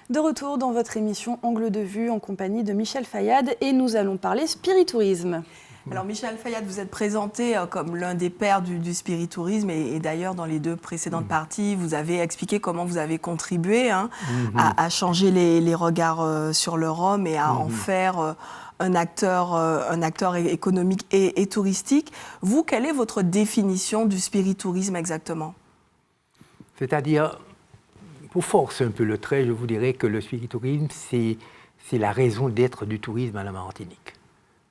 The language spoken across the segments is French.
De retour dans votre émission Angle de vue en compagnie de Michel Fayad et nous allons parler spiritourisme. Alors Michel Fayad, vous êtes présenté comme l'un des pères du spiritourisme et d'ailleurs dans les deux précédentes parties, vous avez expliqué comment vous avez contribué à changer les regards sur le rhum et à en faire un acteur économique et touristique. Vous, quelle est votre définition du spiritourisme exactement? C'est-à-dire, pour forcer un peu le trait, je vous dirais que le spiritourisme, c'est la raison d'être du tourisme à la Martinique.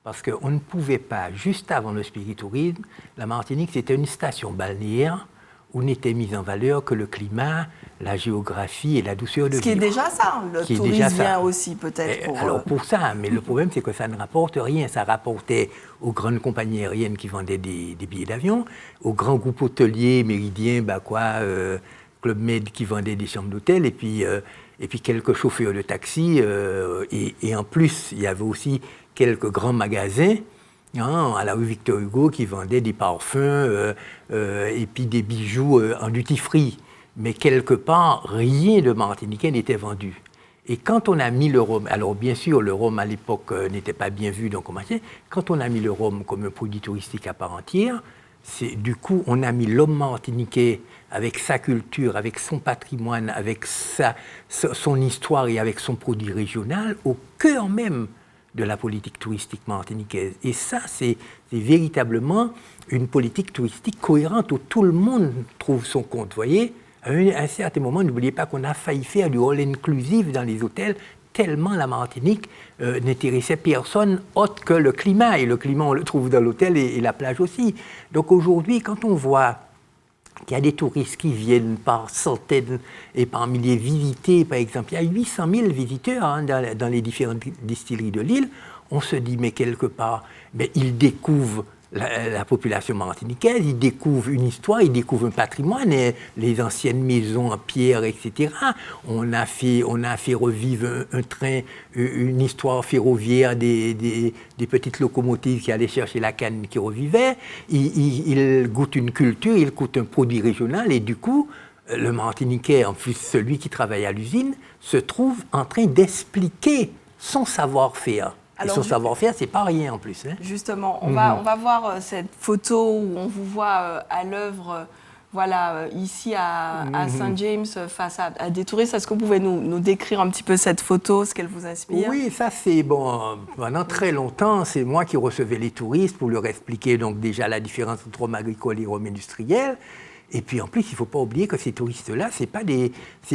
Parce qu'on ne pouvait pas, juste avant le spiritourisme, la Martinique, c'était une station balnéaire où n'était mis en valeur que le climat, la géographie et la douceur de vivre. Ce qui est déjà ça, le tourisme vient aussi peut-être pour... pour ça, mais le problème, c'est que ça ne rapporte rien. Ça rapportait aux grandes compagnies aériennes qui vendaient des billets d'avion, aux grands groupes hôteliers, Méridien, Club Med qui vendaient des chambres d'hôtel, et puis quelques chauffeurs de taxi. Et en plus, il y avait aussi quelques grands magasins à la rue Victor Hugo qui vendaient des parfums et puis des bijoux en duty-free. Mais quelque part, rien de martiniquais n'était vendu. Et quand on a mis le rhum, alors bien sûr, le rhum à l'époque n'était pas bien vu, donc quand on a mis le rhum comme un produit touristique à part entière, du coup, on a mis l'homme martiniquais avec sa culture, avec son patrimoine, avec son histoire et avec son produit régional au cœur même de la politique touristique martiniquaise. Et ça, c'est véritablement une politique touristique cohérente où tout le monde trouve son compte. Vous voyez, à un certain moment, n'oubliez pas qu'on a failli faire du all inclusive dans les hôtels, tellement la Martinique n'intéressait personne autre que le climat. Et le climat, on le trouve dans l'hôtel et la plage aussi. Donc aujourd'hui, quand on voit qu'il y a des touristes qui viennent par centaines et par milliers visiter, par exemple, il y a 800 000 visiteurs dans les différentes distilleries de l'île, on se dit, mais quelque part, ils découvrent la population martiniquaise, ils découvrent une histoire, ils découvrent un patrimoine, les anciennes maisons en pierre, etc. On a fait revivre un train, une histoire ferroviaire des petites locomotives qui allaient chercher la canne qui revivait. Ils goûtent une culture, ils goûtent un produit régional et du coup, le Martiniquais, en plus celui qui travaille à l'usine, se trouve en train d'expliquer son savoir-faire. Alors, et son savoir-faire, c'est pas rien en plus. Justement, on va voir cette photo où on vous voit à l'œuvre, ici à Saint James, face à des touristes. Est-ce que vous pouvez nous décrire un petit peu cette photo, ce qu'elle vous inspire? Oui, ça c'est bon. Pendant très longtemps, c'est moi qui recevais les touristes pour leur expliquer donc déjà la différence entre rhum agricole et rhum industriel. Et puis en plus, il ne faut pas oublier que ces touristes-là, ce n'est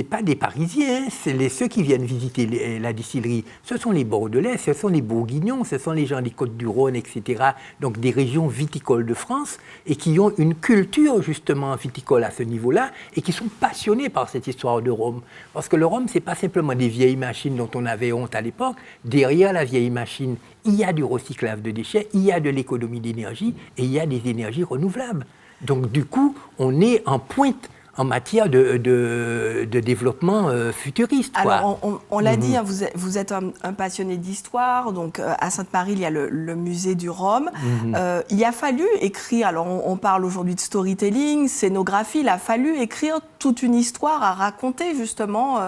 pas des Parisiens, c'est ceux qui viennent visiter la distillerie. Ce sont les Bordelais, ce sont les Bourguignons, ce sont les gens des Côtes-du-Rhône, etc. Donc des régions viticoles de France et qui ont une culture justement viticole à ce niveau-là et qui sont passionnés par cette histoire de rhum. Parce que le rhum, ce n'est pas simplement des vieilles machines dont on avait honte à l'époque. Derrière la vieille machine, il y a du recyclage de déchets, il y a de l'économie d'énergie et il y a des énergies renouvelables. Donc, du coup, on est en pointe en matière de développement futuriste. Alors, on l'a dit, vous êtes un passionné d'histoire. Donc, à Sainte-Marie, il y a le musée du Rhum. Il a fallu écrire, alors on parle aujourd'hui de storytelling, scénographie, il a fallu écrire toute une histoire à raconter, justement,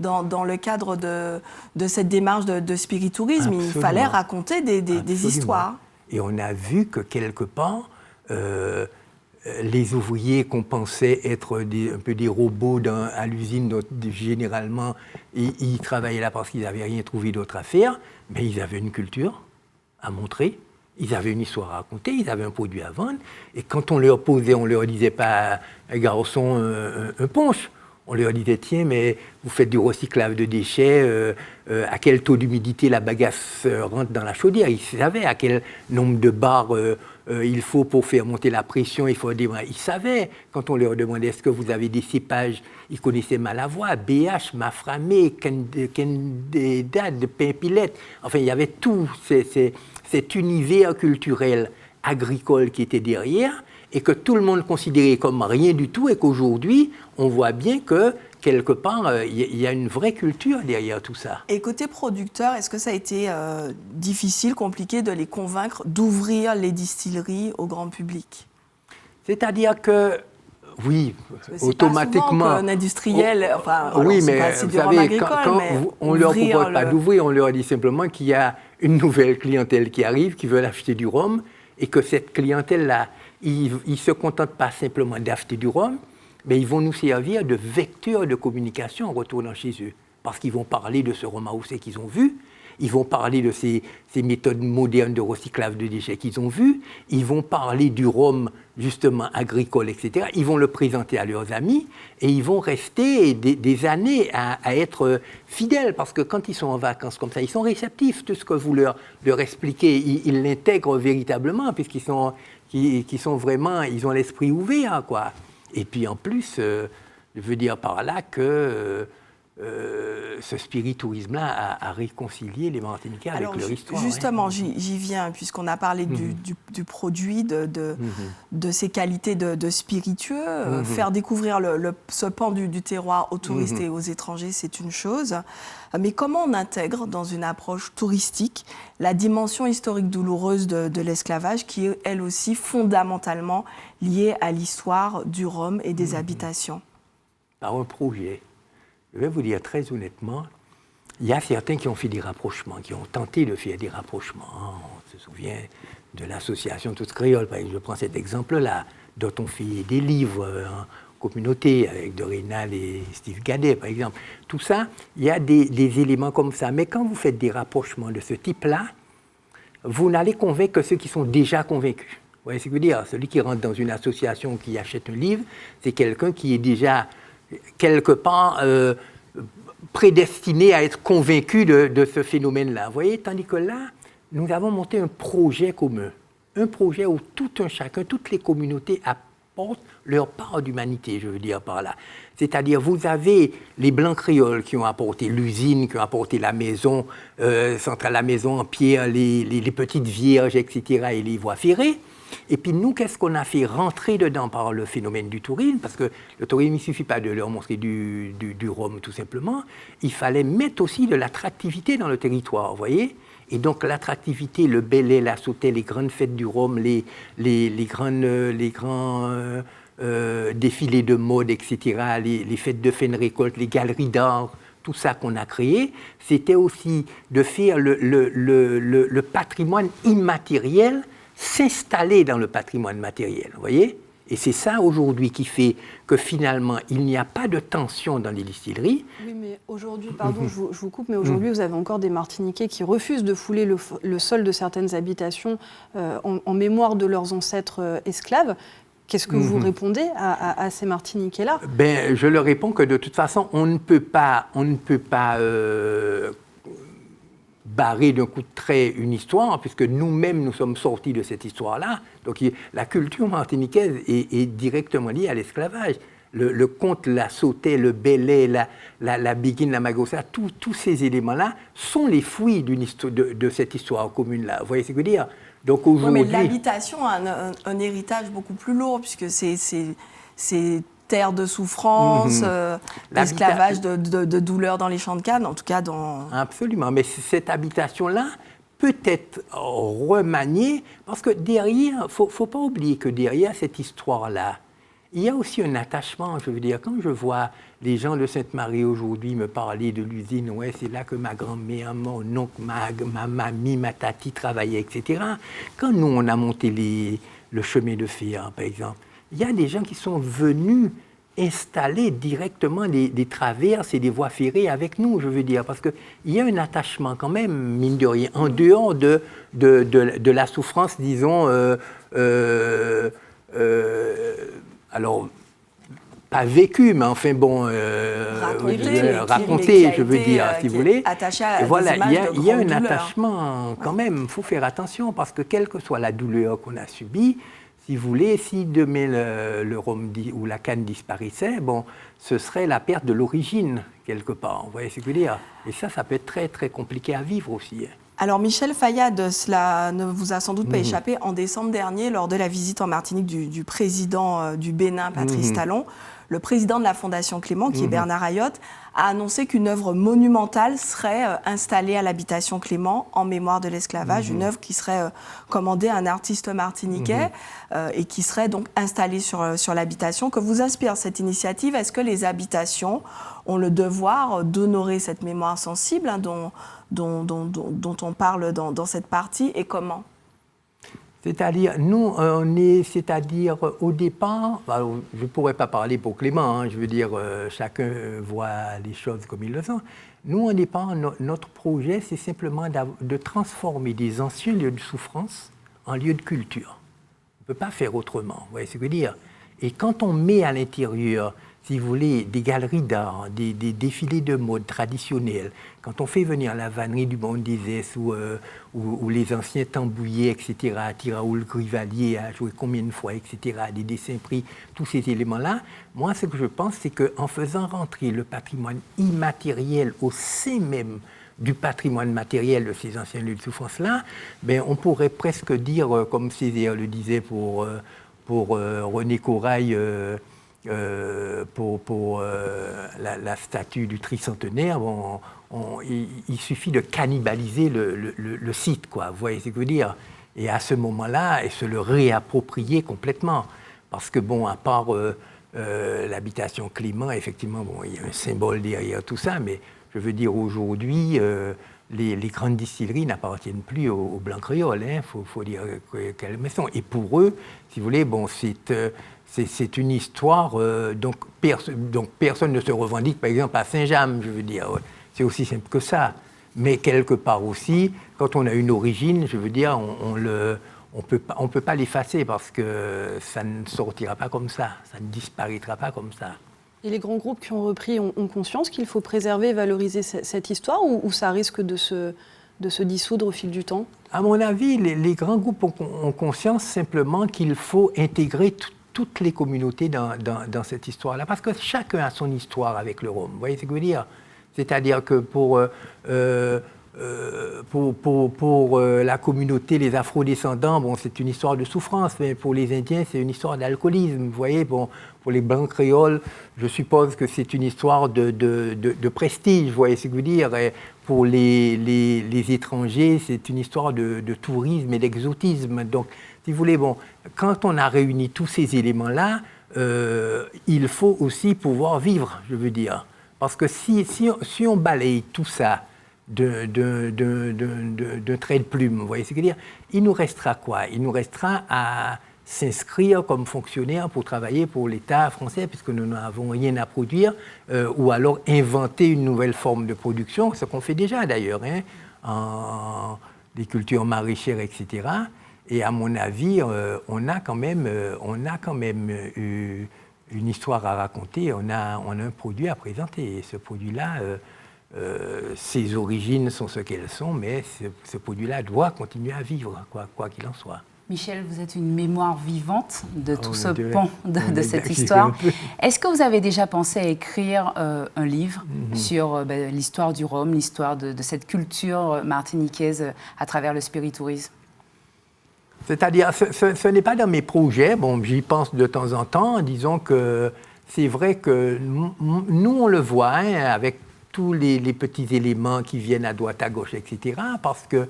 dans le cadre de cette démarche de spiritourisme. Absolument. Il fallait raconter des histoires. Et on a vu que, quelque part, les ouvriers qu'on pensait être un peu des robots à l'usine, dont généralement ils travaillaient là parce qu'ils n'avaient rien trouvé d'autre à faire, mais ils avaient une culture à montrer, ils avaient une histoire à raconter, ils avaient un produit à vendre. Et quand on leur posait, on ne leur disait pas « garçon, un punch ». On leur disait « tiens, mais vous faites du recyclage de déchets, à quel taux d'humidité la bagasse rentre dans la chaudière ?» Ils savaient à quel nombre de bars il faut pour faire monter la pression. Ils savaient, quand on leur demandait « est-ce que vous avez des cépages ?» Ils connaissaient Malavoie, BH, Maframé, Candidate, Pimpilette. Enfin, il y avait tout cet univers culturel agricole qui était derrière, et que tout le monde considérait comme rien du tout, et qu'aujourd'hui, on voit bien que, quelque part, il y a une vraie culture derrière tout ça. Et côté producteur, est-ce que ça a été difficile, compliqué de les convaincre d'ouvrir les distilleries au grand public? C'est-à-dire que Oui, C'est automatiquement. pas souvent qu'un industriel, enfin, oui, c'est mais pas si vous du rhum savez, agricole, quand mais on ne leur ouvrir propose pas d'ouvrir, on leur dit simplement qu'il y a une nouvelle clientèle qui arrive, qui veut acheter du rhum, et que cette clientèle-là, ils ne se contentent pas simplement d'acheter du rhum, mais ils vont nous servir de vecteurs de communication en retournant chez eux. Parce qu'ils vont parler de ce rhum AOC qu'ils ont vu, ils vont parler de ces méthodes modernes de recyclage de déchets qu'ils ont vues, ils vont parler du rhum, justement, agricole, etc. Ils vont le présenter à leurs amis et ils vont rester des années à être fidèles parce que quand ils sont en vacances comme ça, ils sont réceptifs. Tout ce que vous leur expliquez, ils l'intègrent véritablement puisqu'ils sont, qui sont vraiment, ils ont l'esprit ouvert, quoi. Et puis en plus, je veux dire par là que ce spiritourisme-là a réconcilié les Martiniquais avec leur histoire. Justement, j'y viens, puisqu'on a parlé du produit, de ses qualités de spiritueux. Faire découvrir ce pan du terroir aux touristes et aux étrangers, c'est une chose. Mais comment on intègre dans une approche touristique la dimension historique douloureuse de l'esclavage, qui est elle aussi fondamentalement liée à l'histoire du Rhum et des habitations? Par un projet. Je vais vous dire très honnêtement, il y a certains qui ont fait des rapprochements, qui ont tenté de faire des rapprochements. On se souvient de l'association Tous Créoles, par exemple, je prends cet exemple-là, dont on fait des livres en communauté avec Dorénal et Steve Gadet, par exemple. Tout ça, il y a des éléments comme ça. Mais quand vous faites des rapprochements de ce type-là, vous n'allez convaincre que ceux qui sont déjà convaincus. Vous voyez ce que je veux dire? Celui qui rentre dans une association, qui achète un livre, c'est quelqu'un qui est déjà quelque part prédestiné à être convaincu de ce phénomène-là. Vous voyez, tandis que là, nous avons monté un projet commun, un projet où tout un chacun, toutes les communautés apportent leur part d'humanité, je veux dire par là. C'est-à-dire, vous avez les Blancs créoles qui ont apporté l'usine, qui ont apporté la maison, centrale, la maison en pierre, les petites vierges, etc., et les voies ferrées. Et puis nous, qu'est-ce qu'on a fait rentrer dedans par le phénomène du tourisme? Parce que le tourisme, il ne suffit pas de leur montrer du rhum, tout simplement. Il fallait mettre aussi de l'attractivité dans le territoire, vous voyez? Et donc l'attractivité, le Bel-Air, la Sauterre, les grandes fêtes du rhum, les grands défilés de mode, etc., les fêtes de fin de récolte, les galeries d'art, tout ça qu'on a créé, c'était aussi de faire le patrimoine immatériel s'installer dans le patrimoine matériel, vous voyez? Et c'est ça aujourd'hui qui fait que finalement, il n'y a pas de tension dans les distilleries. Oui, mais aujourd'hui, pardon, je vous coupe, mais aujourd'hui, vous avez encore des Martiniquais qui refusent de fouler le sol de certaines habitations en mémoire de leurs ancêtres esclaves. Qu'est-ce que vous répondez à ces Martiniquais-là? Ben, je leur réponds que de toute façon, on ne peut pas barrer d'un coup de trait une histoire, puisque nous-mêmes, nous sommes sortis de cette histoire-là. Donc la culture martiniquaise est directement liée à l'esclavage. Le conte, la Sauterre, le Bel-Air, la Biguine, la Magossa, tous ces éléments-là sont les fruits de cette histoire commune-là. Vous voyez ce que je veux dire? Donc aujourd'hui... Oui, mais l'habitation a un héritage beaucoup plus lourd, puisque c'est terre de souffrance, d'esclavage, de douleur dans les champs de canne, en tout cas dans... Absolument, mais cette habitation-là peut être remaniée, parce que derrière, il ne faut pas oublier que derrière cette histoire-là, il y a aussi un attachement, je veux dire, quand je vois les gens de Sainte-Marie aujourd'hui me parler de l'usine, ouais, c'est là que ma grand-mère, mon oncle, ma mamie, ma tati travaillaient, etc. Quand nous, on a monté le chemin de fer, par exemple, il y a des gens qui sont venus installer directement des traverses et des voies ferrées avec nous, je veux dire, parce qu'il y a un attachement quand même, mine de rien, en dehors de la souffrance, disons, alors, pas vécu, mais enfin bon, raconté, je veux dire, si vous voulez. Et voilà, il y a un attachement quand même, il faut faire attention, parce que quelle que soit la douleur qu'on a subie, si vous voulez, si demain le rhum ou la canne disparaissait, bon, ce serait la perte de l'origine, quelque part. Vous voyez ce que je veux dire? Et ça peut être très, très compliqué à vivre aussi. Alors, Michel Fayad, cela ne vous a sans doute pas échappé, en décembre dernier, lors de la visite en Martinique du président du Bénin, Patrice Talon, le président de la Fondation Clément, qui est Bernard Ayotte, a annoncé qu'une œuvre monumentale serait installée à l'habitation Clément en mémoire de l'esclavage, une œuvre qui serait commandée à un artiste martiniquais et qui serait donc installée sur l'habitation. Que vous inspire cette initiative? Est-ce que les habitations ont le devoir d'honorer cette mémoire sensible dont on parle dans cette partie, et comment? C'est-à-dire, au départ, alors, je ne pourrais pas parler pour Clément, je veux dire, chacun voit les choses comme il le sent. Nous, au départ, notre projet, c'est simplement de transformer des anciens lieux de souffrance en lieux de culture. On ne peut pas faire autrement, vous voyez ce que je veux dire? Et quand on met à l'intérieur, si vous voulez, des galeries d'art, des défilés de mode traditionnels, quand on fait venir la vannerie du Monde des Esses ou les anciens tambouillés, etc., Tiraoul Grivalier a joué combien de fois, etc., des dessins pris, tous ces éléments-là, moi, ce que je pense, c'est qu'en faisant rentrer le patrimoine immatériel au sein même du patrimoine matériel de ces anciens lieux de souffrance-là, ben, on pourrait presque dire, comme Césaire le disait pour René Corail, pour la statue du tricentenaire, il suffit de cannibaliser le site, quoi. Vous voyez ce que je veux dire? Et à ce moment-là, et se le réapproprier complètement. Parce que, bon, à part l'habitation Clément, effectivement, bon, il y a un symbole derrière tout ça, mais je veux dire, aujourd'hui, les grandes distilleries n'appartiennent plus aux Blancs créoles, il faut dire qu'elles le sont. Et pour eux, si vous voulez, bon, c'est une histoire, donc personne ne se revendique, par exemple, à Saint-James, je veux dire. C'est aussi simple que ça. Mais quelque part aussi, quand on a une origine, je veux dire, on peut pas l'effacer parce que ça ne sortira pas comme ça ne disparaîtra pas comme ça. Et les grands groupes qui ont repris ont conscience qu'il faut préserver et valoriser cette histoire, ou ça risque de se dissoudre au fil du temps? À mon avis, les grands groupes ont conscience simplement qu'il faut intégrer toutes les communautés dans cette histoire-là, parce que chacun a son histoire avec le Rhum. Vous voyez ce que je veux dire? C'est-à-dire que pour la communauté, les afrodescendants, bon, c'est une histoire de souffrance, mais pour les Indiens, c'est une histoire d'alcoolisme. Vous voyez, bon, pour les Blancs créoles, je suppose que c'est une histoire de prestige. Vous voyez ce que je veux dire? Et pour les étrangers, c'est une histoire de tourisme et d'exotisme. Donc, si vous voulez, bon, quand on a réuni tous ces éléments-là, il faut aussi pouvoir vivre, je veux dire. Parce que si on balaye tout ça d'un trait de plume, vous voyez ce que je veux dire, il nous restera quoi? Il nous restera à s'inscrire comme fonctionnaire pour travailler pour l'État français, puisque nous n'avons rien à produire, ou alors inventer une nouvelle forme de production, ce qu'on fait déjà d'ailleurs, en des cultures maraîchères, etc. Et à mon avis, on a quand même une histoire à raconter, on a un produit à présenter. Et ce produit-là, ses origines sont ce qu'elles sont, mais ce produit-là doit continuer à vivre, quoi qu'il en soit. Michel, vous êtes une mémoire vivante de tout ce pan de cette histoire. Est-ce que vous avez déjà pensé à écrire un livre sur l'histoire du Rhum, l'histoire de cette culture martiniquaise à travers le spiritourisme? C'est-à-dire, ce n'est pas dans mes projets. Bon, j'y pense de temps en temps. Disons que c'est vrai que nous, on le voit, avec tous les petits éléments qui viennent à droite, à gauche, etc. Parce que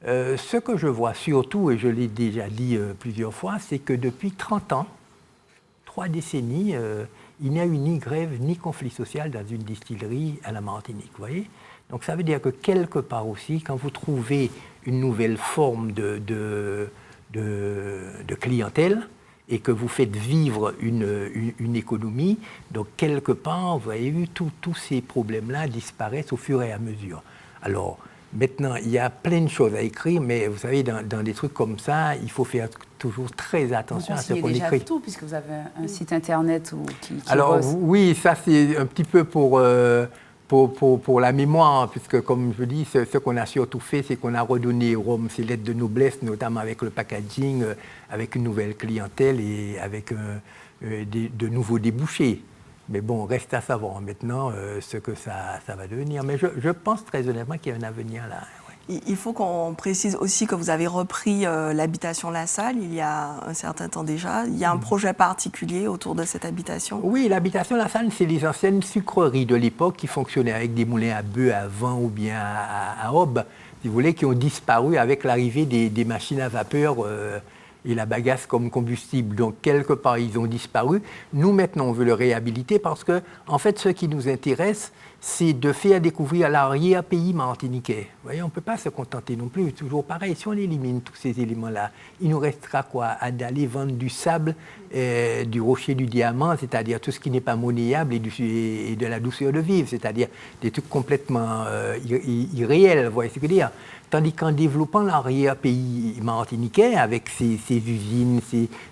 ce que je vois surtout, et je l'ai déjà dit plusieurs fois, c'est que depuis 30 ans, 3 décennies, il n'y a eu ni grève ni conflit social dans une distillerie à la Martinique, vous voyez? Donc ça veut dire que quelque part aussi, quand vous trouvez une nouvelle forme de clientèle et que vous faites vivre une économie, donc quelque part, vous voyez vu, tous ces problèmes-là disparaissent au fur et à mesure. Alors, maintenant, il y a plein de choses à écrire, mais vous savez, dans des trucs comme ça, il faut faire toujours très attention à ce qu'on écrit. Vous déjà tout, puisque vous avez un site internet qui Alors, oui, ça c'est un petit peu pour la mémoire, puisque comme je dis, ce qu'on a surtout fait, c'est qu'on a redonné au Rhum ses lettres de noblesse, notamment avec le packaging, avec une nouvelle clientèle et avec de nouveaux débouchés. Mais bon, reste à savoir maintenant ce que ça va devenir. Mais je pense très honnêtement qu'il y a un avenir là. Ouais. Il faut qu'on précise aussi que vous avez repris l'habitation La Salle il y a un certain temps déjà. Il y a un projet particulier autour de cette habitation? Oui, l'habitation La Salle, c'est les anciennes sucreries de l'époque qui fonctionnaient avec des moulins à bœufs à vent ou bien à aube, si vous voulez, qui ont disparu avec l'arrivée des machines à vapeur et la bagasse comme combustible. Donc, quelque part, ils ont disparu. Nous, maintenant, on veut le réhabiliter parce que, en fait, ce qui nous intéresse, c'est de faire découvrir l'arrière-pays martiniquais. Vous voyez, on ne peut pas se contenter non plus. Toujours pareil, si on élimine tous ces éléments-là, il nous restera quoi? D'aller vendre du sable, du rocher, du diamant, c'est-à-dire tout ce qui n'est pas monnayable et de la douceur de vivre, c'est-à-dire des trucs complètement irréels, vous voyez ce que je veux dire? Tandis qu'en développant l'arrière-pays martiniquais, avec ses usines,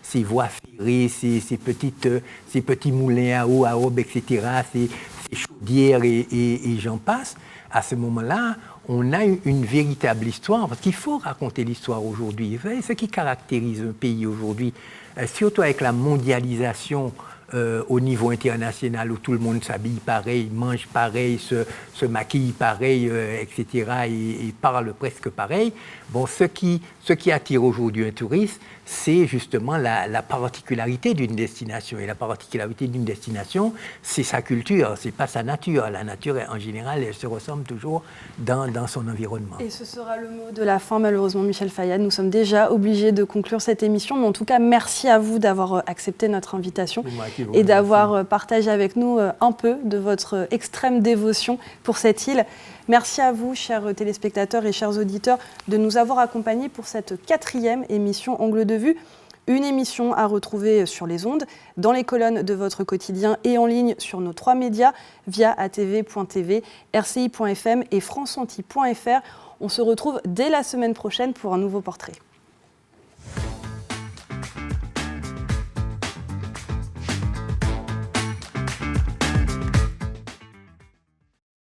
ses voies ferrées, ses petits moulins à eau, à aube, etc., ses chaudières et j'en passe, à ce moment-là, on a une véritable histoire, parce qu'il faut raconter l'histoire aujourd'hui. Vous savez, ce qui caractérise un pays aujourd'hui, surtout avec la mondialisation au niveau international, où tout le monde s'habille pareil, mange pareil, se maquille pareil, etc., et parle presque pareil. Bon, ce qui attire aujourd'hui un touriste, c'est justement la particularité d'une destination. Et la particularité d'une destination, c'est sa culture, c'est pas sa nature. La nature, en général, elle se ressemble toujours dans son environnement. Et ce sera le mot de la fin, malheureusement, Michel Fayad. Nous sommes déjà obligés de conclure cette émission. Mais en tout cas, merci à vous d'avoir accepté notre invitation et d'avoir partagé avec nous un peu de votre extrême dévotion pour cette île. Merci à vous, chers téléspectateurs et chers auditeurs, de nous avoir accompagnés pour cette 4e émission Angle de vue. Une émission à retrouver sur les ondes, dans les colonnes de votre quotidien et en ligne sur nos 3 médias via atv.tv, rci.fm et franceanti.fr. On se retrouve dès la semaine prochaine pour un nouveau portrait.